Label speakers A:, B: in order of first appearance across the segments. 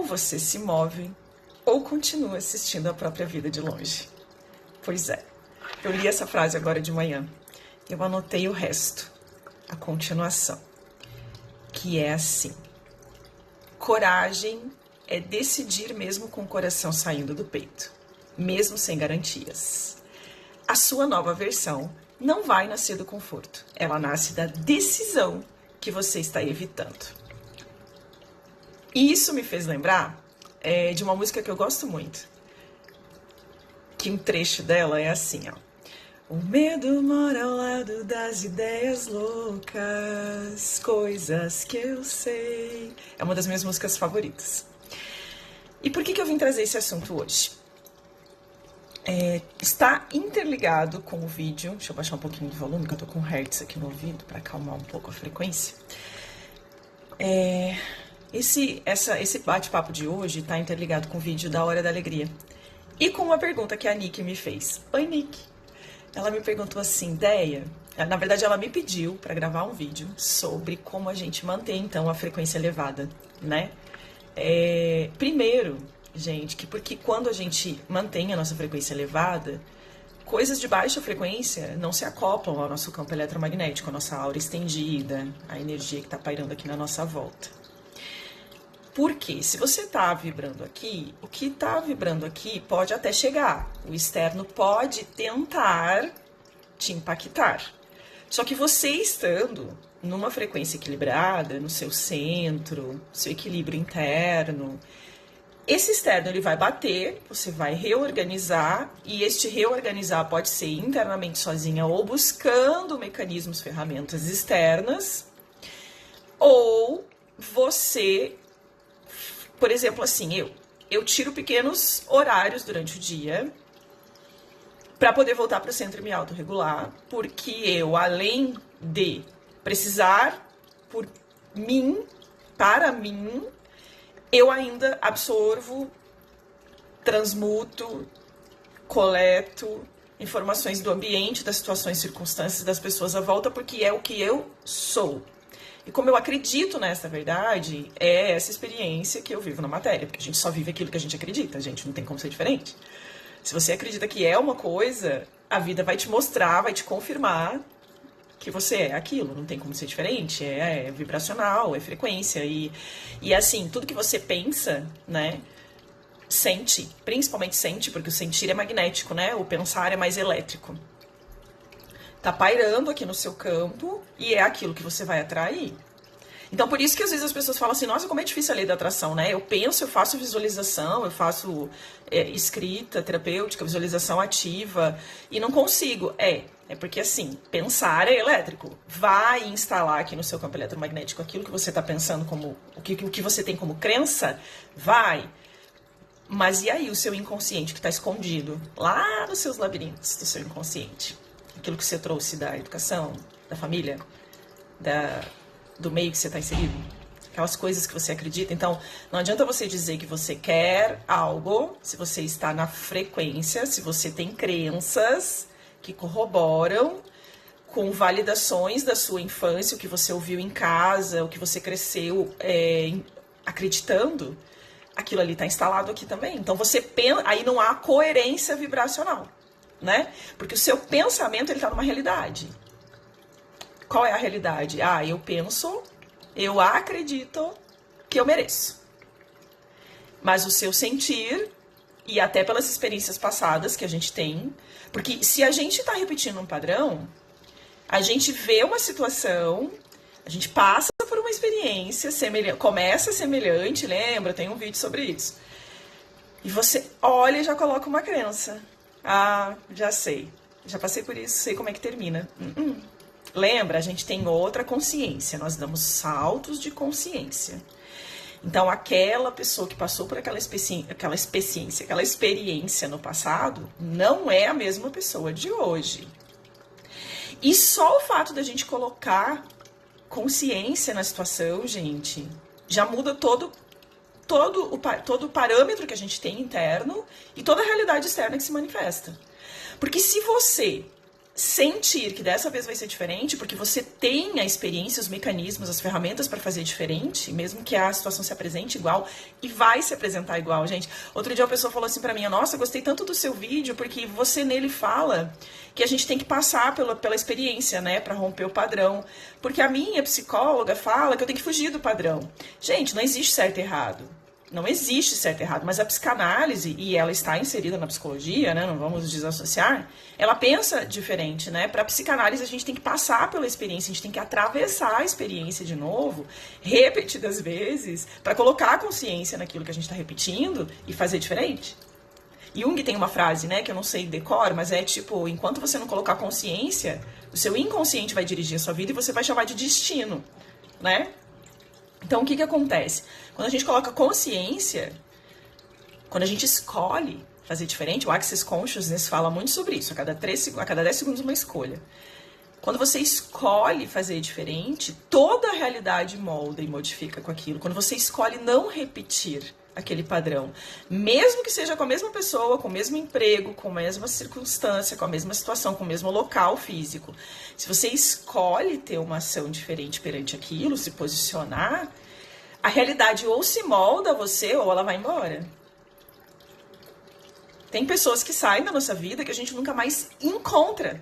A: ou você se move, ou continua assistindo a própria vida de longe. Pois é, eu li essa frase agora de manhã. Eu anotei o resto, a continuação, que é assim: coragem é decidir mesmo com o coração saindo do peito, mesmo sem garantias. A sua nova versão não vai nascer do conforto, ela nasce da decisão que você está evitando. E isso me fez lembrar de uma música que eu gosto muito, que um trecho dela é assim, ó. O medo mora ao lado das ideias loucas, coisas que eu sei. É uma das minhas músicas favoritas. E por que eu vim trazer esse assunto hoje? Está interligado com o vídeo. Deixa eu baixar um pouquinho de volume, que eu tô com hertz aqui no ouvido para acalmar um pouco a frequência. Esse bate-papo de hoje está interligado com o vídeo da Hora da Alegria e com uma pergunta que a Nick me fez. Oi, Nick. Ela me perguntou assim, Déia, na verdade ela me pediu para gravar um vídeo sobre como a gente mantém então a frequência elevada, né? Primeiro, gente, porque quando a gente mantém a nossa frequência elevada, coisas de baixa frequência não se acoplam ao nosso campo eletromagnético, a nossa aura estendida, a energia que está pairando aqui na nossa volta. Porque se você está vibrando aqui, o que está vibrando aqui pode até chegar. O externo pode tentar te impactar. Só que você estando numa frequência equilibrada, no seu centro, seu equilíbrio interno, esse externo ele vai bater, você vai reorganizar, e este reorganizar pode ser internamente sozinha ou buscando mecanismos, ferramentas externas, ou você... Por exemplo, assim, eu tiro pequenos horários durante o dia para poder voltar para o centro e me autorregular, porque eu, além de precisar por mim, para mim, eu ainda absorvo, transmuto, coleto informações do ambiente, das situações, circunstâncias das pessoas à volta, porque é o que eu sou. E como eu acredito nessa verdade, é essa experiência que eu vivo na matéria, porque a gente só vive aquilo que a gente acredita, gente, não tem como ser diferente. Se você acredita que é uma coisa, a vida vai te mostrar, vai te confirmar que você é aquilo, não tem como ser diferente, é vibracional, é frequência, e assim, tudo que você pensa, né, sente, principalmente sente, porque o sentir é magnético, né, o pensar é mais elétrico. Tá pairando aqui no seu campo e é aquilo que você vai atrair. Então, por isso que às vezes as pessoas falam assim, nossa, como é difícil a lei da atração, né? Eu penso, eu faço visualização, eu faço escrita terapêutica, visualização ativa e não consigo. É porque assim, pensar é elétrico. Vai instalar aqui no seu campo eletromagnético aquilo que você tá pensando como, o que você tem como crença, vai. Mas e aí o seu inconsciente que está escondido lá nos seus labirintos do seu inconsciente? Aquilo que você trouxe da educação, da família, do meio que você está inserido, aquelas coisas que você acredita. Então, não adianta você dizer que você quer algo se você está na frequência, se você tem crenças que corroboram com validações da sua infância, o que você ouviu em casa, o que você cresceu acreditando, aquilo ali está instalado aqui também. Então, aí não há coerência vibracional. Né? Porque o seu pensamento ele está numa realidade. Qual é a realidade? Eu penso, eu acredito que eu mereço. Mas o seu sentir, e até pelas experiências passadas que a gente tem, porque se a gente está repetindo um padrão, a gente vê uma situação, a gente passa por uma experiência semelhante, começa semelhante, lembra? Tem um vídeo sobre isso. E você olha e já coloca uma crença. Já sei. Já passei por isso, sei como é que termina. Lembra? A gente tem outra consciência. Nós damos saltos de consciência. Então, aquela pessoa que passou por aquela experiência no passado, não é a mesma pessoa de hoje. E só o fato da gente colocar consciência na situação, gente, já muda todo o parâmetro que a gente tem interno e toda a realidade externa que se manifesta. Porque se você sentir que dessa vez vai ser diferente, porque você tem a experiência, os mecanismos, as ferramentas para fazer diferente, mesmo que a situação se apresente igual, e vai se apresentar igual, gente. Outro dia uma pessoa falou assim para mim, nossa, gostei tanto do seu vídeo, porque você nele fala que a gente tem que passar pela experiência, né, para romper o padrão. Porque a minha psicóloga fala que eu tenho que fugir do padrão. Gente, não existe certo e errado. Não existe certo e errado, mas a psicanálise, e ela está inserida na psicologia, né, não vamos desassociar, ela pensa diferente, né? Para a psicanálise a gente tem que passar pela experiência, a gente tem que atravessar a experiência de novo, repetidas vezes, para colocar a consciência naquilo que a gente está repetindo e fazer diferente. Jung tem uma frase, né, que eu não sei decor, mas é tipo, enquanto você não colocar consciência, o seu inconsciente vai dirigir a sua vida e você vai chamar de destino, né? Então, o que acontece? Quando a gente coloca consciência, quando a gente escolhe fazer diferente, o Access Consciousness fala muito sobre isso, a cada 10 segundos uma escolha. Quando você escolhe fazer diferente, toda a realidade molda e modifica com aquilo. Quando você escolhe não repetir aquele padrão, mesmo que seja com a mesma pessoa, com o mesmo emprego, com a mesma circunstância, com a mesma situação, com o mesmo local físico. Se você escolhe ter uma ação diferente perante aquilo, se posicionar, a realidade ou se molda a você ou ela vai embora. Tem pessoas que saem da nossa vida que a gente nunca mais encontra.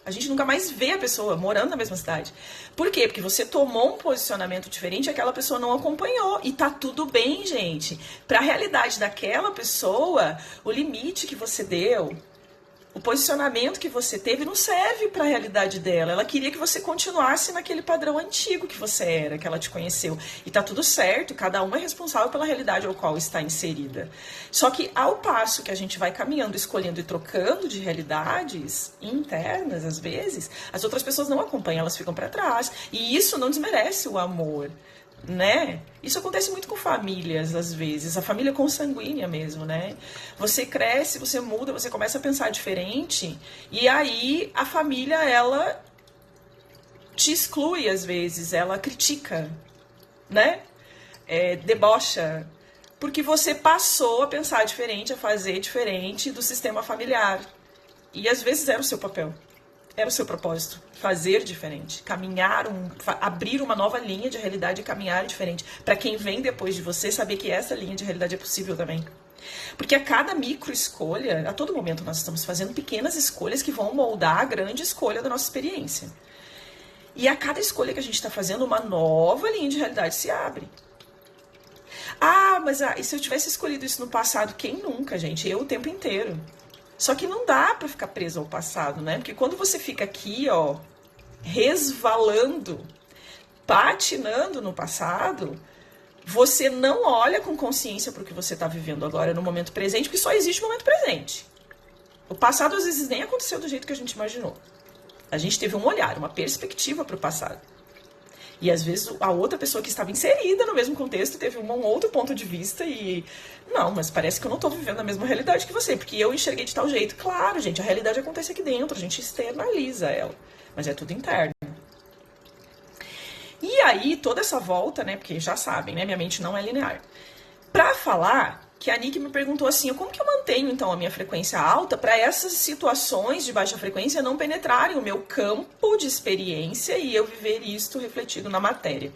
A: A gente nunca mais vê a pessoa morando na mesma cidade. Por quê? Porque você tomou um posicionamento diferente e aquela pessoa não acompanhou. E tá tudo bem, gente. Para a realidade daquela pessoa, o limite que você deu, o posicionamento que você teve não serve para a realidade dela. Ela queria que você continuasse naquele padrão antigo que você era, que ela te conheceu. E tá tudo certo, cada uma é responsável pela realidade ao qual está inserida. Só que ao passo que a gente vai caminhando, escolhendo e trocando de realidades internas, às vezes, as outras pessoas não acompanham, elas ficam para trás. E isso não desmerece o amor, né? Isso acontece muito com famílias, às vezes, a família consanguínea mesmo, né? Você cresce, você muda, você começa a pensar diferente, e aí a família, ela te exclui às vezes, ela critica, né? Debocha, porque você passou a pensar diferente, a fazer diferente do sistema familiar. E às vezes era o seu papel. Era o seu propósito, fazer diferente, caminhar, abrir uma nova linha de realidade e caminhar diferente. Para quem vem depois de você, saber que essa linha de realidade é possível também. Porque a cada micro escolha, a todo momento nós estamos fazendo pequenas escolhas que vão moldar a grande escolha da nossa experiência. E a cada escolha que a gente está fazendo, uma nova linha de realidade se abre. Mas e se eu tivesse escolhido isso no passado? Quem nunca, gente? Eu o tempo inteiro. Só que não dá pra ficar preso ao passado, né? Porque quando você fica aqui, ó, resvalando, patinando no passado, você não olha com consciência pro que você tá vivendo agora no momento presente, porque só existe o momento presente. O passado às vezes nem aconteceu do jeito que a gente imaginou. A gente teve um olhar, uma perspectiva pro passado. E às vezes a outra pessoa que estava inserida no mesmo contexto teve um outro ponto de vista e... Não, mas parece que eu não estou vivendo a mesma realidade que você, porque eu enxerguei de tal jeito. Claro, gente, a realidade acontece aqui dentro, a gente externaliza ela, mas é tudo interno. E aí, toda essa volta, né, porque já sabem, né, minha mente não é linear. Pra falar que a Nick me perguntou assim, como que eu mantenho, então, a minha frequência alta para essas situações de baixa frequência não penetrarem o meu campo de experiência e eu viver isto refletido na matéria?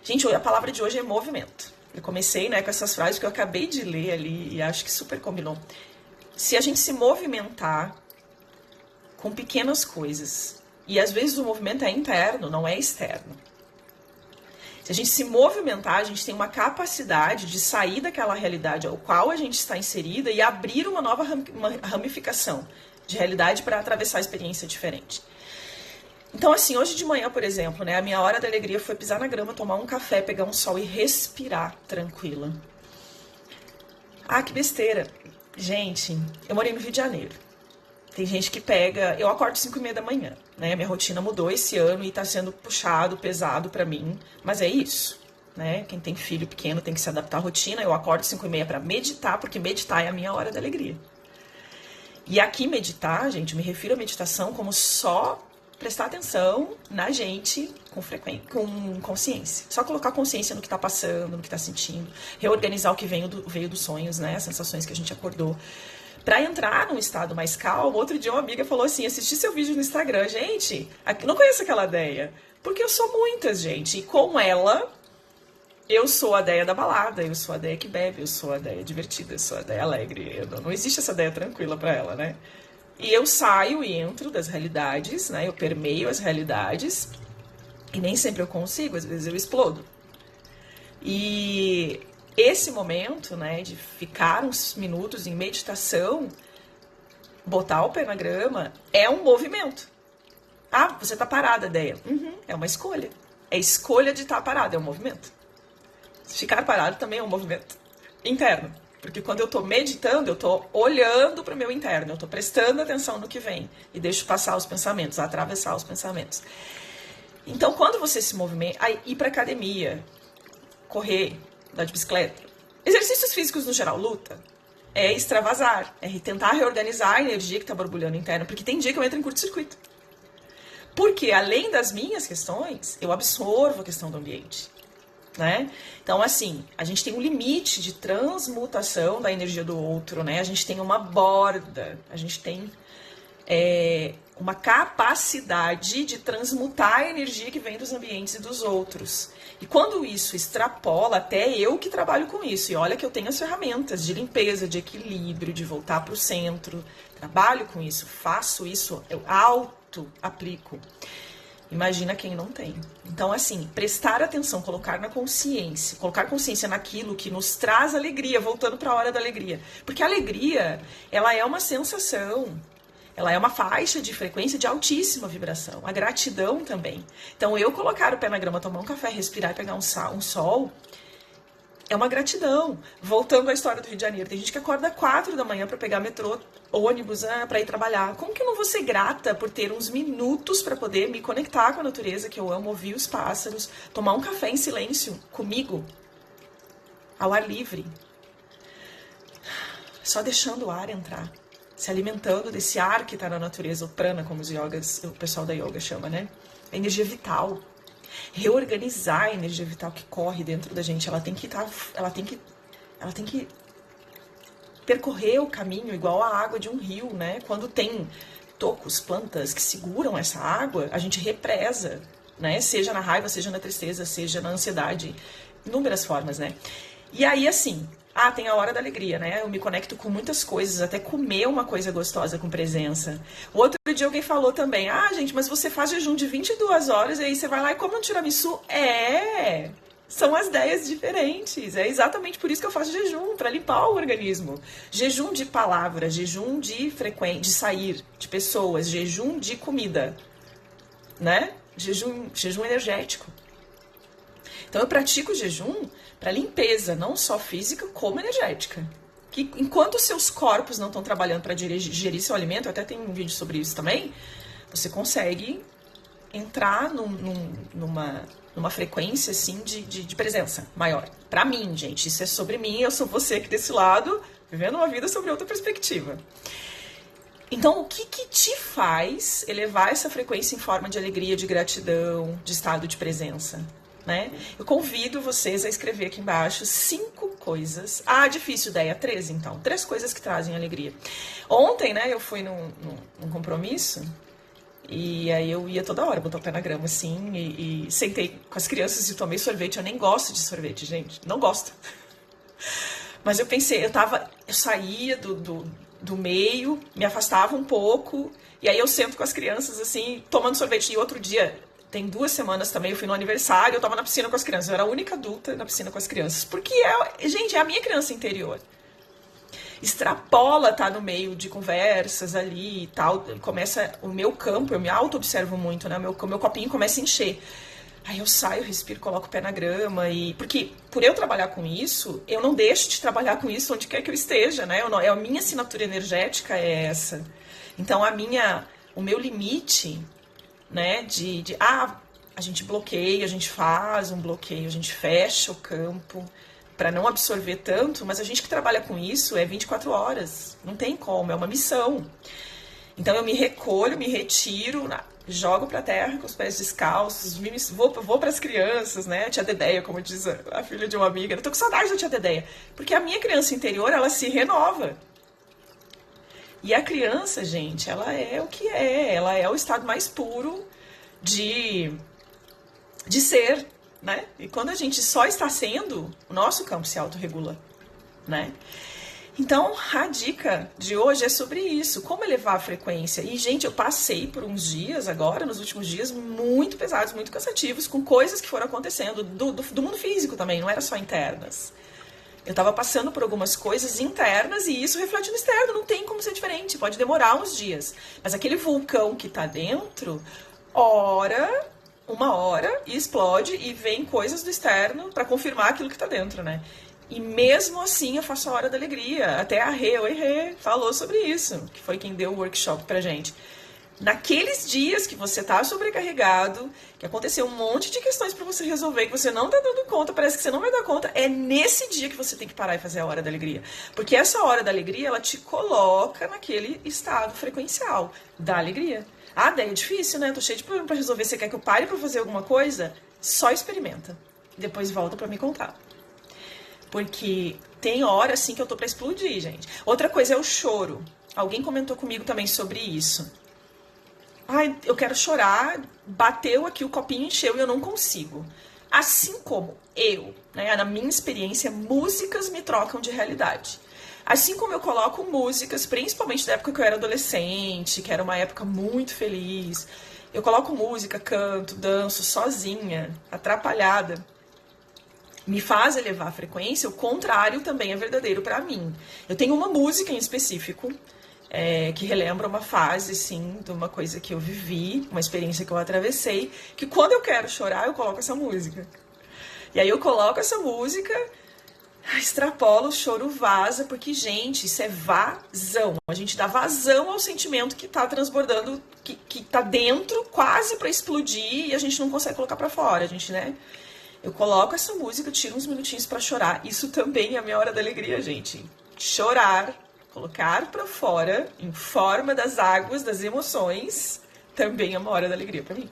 A: Gente, a palavra de hoje é movimento. Eu comecei, né, com essas frases que eu acabei de ler ali e acho que super combinou. Se a gente se movimentar com pequenas coisas, e às vezes o movimento é interno, não é externo. Se a gente se movimentar, a gente tem uma capacidade de sair daquela realidade ao qual a gente está inserida e abrir uma nova ramificação de realidade para atravessar a experiência diferente. Então, assim, hoje de manhã, por exemplo, né, a minha hora da alegria foi pisar na grama, tomar um café, pegar um sol e respirar tranquila. Que besteira. Gente, eu morei no Rio de Janeiro. Tem gente que pega... Eu acordo 5h30 da manhã, né? Minha rotina mudou esse ano e tá sendo puxado, pesado pra mim. Mas é isso, né? Quem tem filho pequeno tem que se adaptar à rotina. Eu acordo 5h30 pra meditar, porque meditar é a minha hora da alegria. E aqui meditar, gente, me refiro à meditação como só prestar atenção na gente com consciência. Só colocar consciência no que tá passando, no que tá sentindo. Reorganizar o que veio dos sonhos, né? As sensações que a gente acordou. Para entrar num estado mais calmo, outro dia uma amiga falou assim, assisti seu vídeo no Instagram, gente, não conheço aquela Déia, porque eu sou muitas, gente, e com ela, eu sou a Déia da balada, eu sou a Déia que bebe, eu sou a Déia divertida, eu sou a Déia alegre, não existe essa Déia tranquila para ela, né? E eu saio e entro das realidades, né? Eu permeio as realidades, e nem sempre eu consigo, às vezes eu explodo. E esse momento, né, de ficar uns minutos em meditação, botar o pé na grama, é um movimento. Ah, você tá parada, Déia. É uma escolha. É escolha de estar parada, é um movimento. Ficar parado também é um movimento interno. Porque quando eu tô meditando, eu tô olhando para o meu interno, eu tô prestando atenção no que vem e deixo passar os pensamentos, atravessar os pensamentos. Então, quando você se movimenta, aí ir pra academia, correr, andar de bicicleta, exercícios físicos no geral, luta, é extravasar, é tentar reorganizar a energia que tá borbulhando interna, porque tem dia que eu entro em curto-circuito. Porque, além das minhas questões, eu absorvo a questão do ambiente, né? Então, assim, a gente tem um limite de transmutação da energia do outro, né? A gente tem uma borda, a gente tem uma capacidade de transmutar a energia que vem dos ambientes e dos outros. E quando isso extrapola, até eu que trabalho com isso, e olha que eu tenho as ferramentas de limpeza, de equilíbrio, de voltar para o centro, trabalho com isso, faço isso, eu auto-aplico. Imagina quem não tem. Então, assim, prestar atenção, colocar consciência naquilo que nos traz alegria, voltando para a hora da alegria. Porque a alegria, ela é uma sensação, ela é uma faixa de frequência de altíssima vibração. A gratidão também. Então, eu colocar o pé na grama, tomar um café, respirar e pegar um sol, é uma gratidão. Voltando à história do Rio de Janeiro, tem gente que acorda 4 da manhã para pegar metrô, ônibus, para ir trabalhar. Como que eu não vou ser grata por ter uns minutos para poder me conectar com a natureza, que eu amo, ouvir os pássaros, tomar um café em silêncio comigo, ao ar livre, só deixando o ar entrar, se alimentando desse ar que está na natureza, o prana, como o pessoal da yoga chama, né? A energia vital. Reorganizar a energia vital que corre dentro da gente, ela tem que percorrer o caminho igual a água de um rio, né? Quando tem tocos, plantas que seguram essa água, a gente represa, né? Seja na raiva, seja na tristeza, seja na ansiedade, inúmeras formas, né? E aí, assim, tem a hora da alegria, né? Eu me conecto com muitas coisas, até comer uma coisa gostosa com presença. O outro dia alguém falou também, gente, mas você faz jejum de 22 horas e aí você vai lá e come um tiramisu? São as ideias diferentes. É exatamente por isso que eu faço jejum, para limpar o organismo. Jejum de palavras, jejum de sair, de pessoas, jejum de comida, né? Jejum energético. Então eu pratico jejum para limpeza, não só física, como energética. Que enquanto os seus corpos não estão trabalhando para digerir seu alimento, eu até tenho um vídeo sobre isso também, você consegue entrar numa frequência assim de presença maior. Pra mim, gente, isso é sobre mim, eu sou você aqui desse lado, vivendo uma vida sobre outra perspectiva. Então, o que te faz elevar essa frequência em forma de alegria, de gratidão, de estado de presença, né? Eu convido vocês a escrever aqui embaixo 5 coisas. Difícil ideia, 3 então. 3 coisas que trazem alegria. Ontem, né, eu fui num compromisso. E aí eu ia toda hora, botar o pé na grama, assim, e sentei com as crianças e tomei sorvete. Eu nem gosto de sorvete, gente. Não gosto. Mas eu pensei, eu saía do meio, me afastava um pouco, e aí eu sento com as crianças, assim, tomando sorvete. E outro dia, tem 2 semanas também, eu fui no aniversário, eu tava na piscina com as crianças. Eu era a única adulta na piscina com as crianças. Porque, gente, é a minha criança interior. Extrapola, tá no meio de conversas ali e tal, começa o meu campo, eu me auto-observo muito, né, meu copinho começa a encher. Aí eu saio, respiro, coloco o pé na grama, porque por eu trabalhar com isso, eu não deixo de trabalhar com isso onde quer que eu esteja, né, a minha assinatura energética é essa. Então o meu limite, né, a gente bloqueia, a gente faz um bloqueio, a gente fecha o campo, para não absorver tanto, mas a gente que trabalha com isso é 24 horas, não tem como, é uma missão. Então eu me recolho, me retiro, jogo pra terra com os pés descalços, vou pras crianças, né, tia Dedéia, como diz a filha de uma amiga, eu tô com saudade da tia Dedéia, porque a minha criança interior, ela se renova. E a criança, gente, ela é o que é. Ela é o estado mais puro de ser, né? E quando a gente só está sendo, o nosso campo se autorregula, né? Então, a dica de hoje é sobre isso, como elevar a frequência. E, gente, eu passei por uns dias agora, nos últimos dias, muito pesados, muito cansativos, com coisas que foram acontecendo do mundo físico também, não era só internas. Eu tava passando por algumas coisas internas e isso reflete no externo, não tem como ser diferente, pode demorar uns dias. Mas aquele vulcão que tá dentro, uma hora, e explode e vem coisas do externo para confirmar aquilo que tá dentro, né? E mesmo assim eu faço a hora da alegria. Até a Rê falou sobre isso, que foi quem deu o workshop pra gente. Naqueles dias que você tá sobrecarregado, que aconteceu um monte de questões pra você resolver, que você não tá dando conta, parece que você não vai dar conta, é nesse dia que você tem que parar e fazer a hora da alegria. Porque essa hora da alegria, ela te coloca naquele estado frequencial da alegria. Ah, daí é difícil, né? Tô cheio de problema pra resolver. Você quer que eu pare pra fazer alguma coisa? Só experimenta. Depois volta pra me contar. Porque tem hora, assim, que eu tô pra explodir, gente. Outra coisa é o choro. Alguém comentou comigo também sobre isso. Ai, eu quero chorar, bateu aqui, o copinho encheu e eu não consigo. Assim como eu, né, na minha experiência, músicas me trocam de realidade. Assim como eu coloco músicas, principalmente da época que eu era adolescente, que era uma época muito feliz, eu coloco música, canto, danço sozinha, atrapalhada, me faz elevar a frequência, o contrário também é verdadeiro para mim. Eu tenho uma música em específico, que relembra uma fase, assim, de uma coisa que eu vivi, uma experiência que eu atravessei, que quando eu quero chorar, eu coloco essa música. E aí eu coloco essa música, extrapolo, o choro vaza, porque, gente, isso é vazão. A gente dá vazão ao sentimento que tá transbordando, que tá dentro, quase para explodir, e a gente não consegue colocar para fora, a gente, né? Eu coloco essa música, tiro uns minutinhos pra chorar. Isso também é a minha hora da alegria, gente. Chorar, colocar pra fora, em forma das águas, das emoções, também é uma hora da alegria pra mim.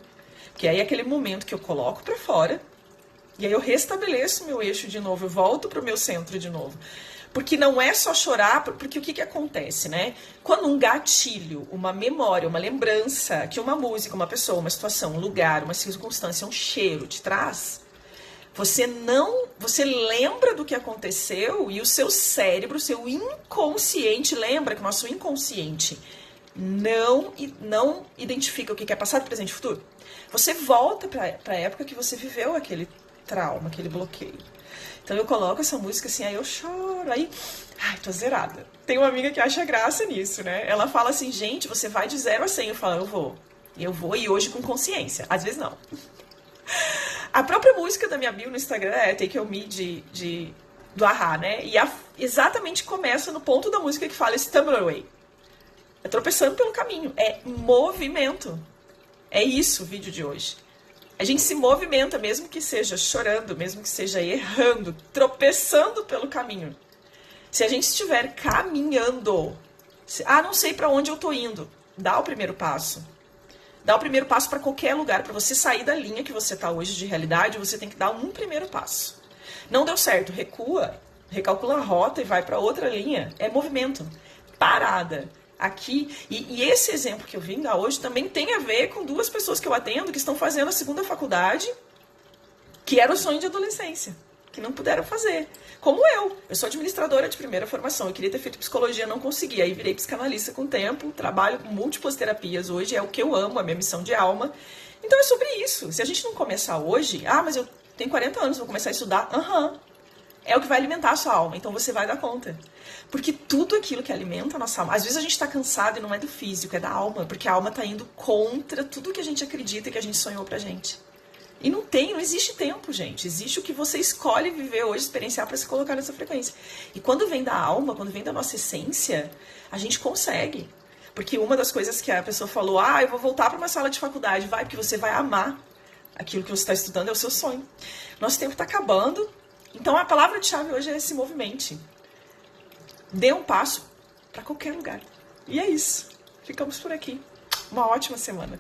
A: Porque aí é aquele momento que eu coloco pra fora, e aí eu restabeleço meu eixo de novo, eu volto pro meu centro de novo. Porque não é só chorar, porque o que acontece, né? Quando um gatilho, uma memória, uma lembrança, que uma música, uma pessoa, uma situação, um lugar, uma circunstância, um cheiro te traz... Você lembra do que aconteceu e o seu cérebro, o seu inconsciente, lembra que o nosso inconsciente não identifica o que é passado, presente e futuro. Você volta para a época que você viveu aquele trauma, aquele bloqueio. Então eu coloco essa música assim, aí eu choro, aí, ai, tô zerada. Tem uma amiga que acha graça nisso, né? Ela fala assim, gente, você vai de 0 a 100. Eu falo, eu vou e hoje com consciência. Às vezes não. A própria música da minha bio no Instagram é Take On Me do A-ha, né? E exatamente começa no ponto da música que fala Stumble Away. É tropeçando pelo caminho. É movimento. É isso o vídeo de hoje. A gente se movimenta, mesmo que seja chorando, mesmo que seja errando, tropeçando pelo caminho. Se a gente estiver caminhando, não sei para onde eu tô indo, dá o primeiro passo. Dá o primeiro passo para qualquer lugar. Para você sair da linha que você está hoje de realidade, você tem que dar um primeiro passo. Não deu certo, recua, recalcula a rota e vai para outra linha. É movimento. Parada. Aqui. E esse exemplo que eu vim dar hoje também tem a ver com duas pessoas que eu atendo que estão fazendo a segunda faculdade, que era o sonho de adolescência, que não puderam fazer. Como eu sou administradora de primeira formação, eu queria ter feito psicologia, não consegui, aí virei psicanalista com o tempo, trabalho com múltiplas terapias hoje, é o que eu amo, a minha missão de alma. Então é sobre isso, se a gente não começar hoje, mas eu tenho 40 anos, vou começar a estudar, é o que vai alimentar a sua alma, então você vai dar conta. Porque tudo aquilo que alimenta a nossa alma, às vezes a gente tá cansado e não é do físico, é da alma, porque a alma tá indo contra tudo que a gente acredita e que a gente sonhou pra gente. E não existe tempo, gente. Existe o que você escolhe viver hoje, experienciar para se colocar nessa frequência. E quando vem da alma, quando vem da nossa essência, a gente consegue. Porque uma das coisas que a pessoa falou, eu vou voltar para uma sala de faculdade. Vai, porque você vai amar aquilo que você está estudando, é o seu sonho. Nosso tempo está acabando. Então a palavra-chave hoje é esse movimento. Dê um passo para qualquer lugar. E é isso. Ficamos por aqui. Uma ótima semana.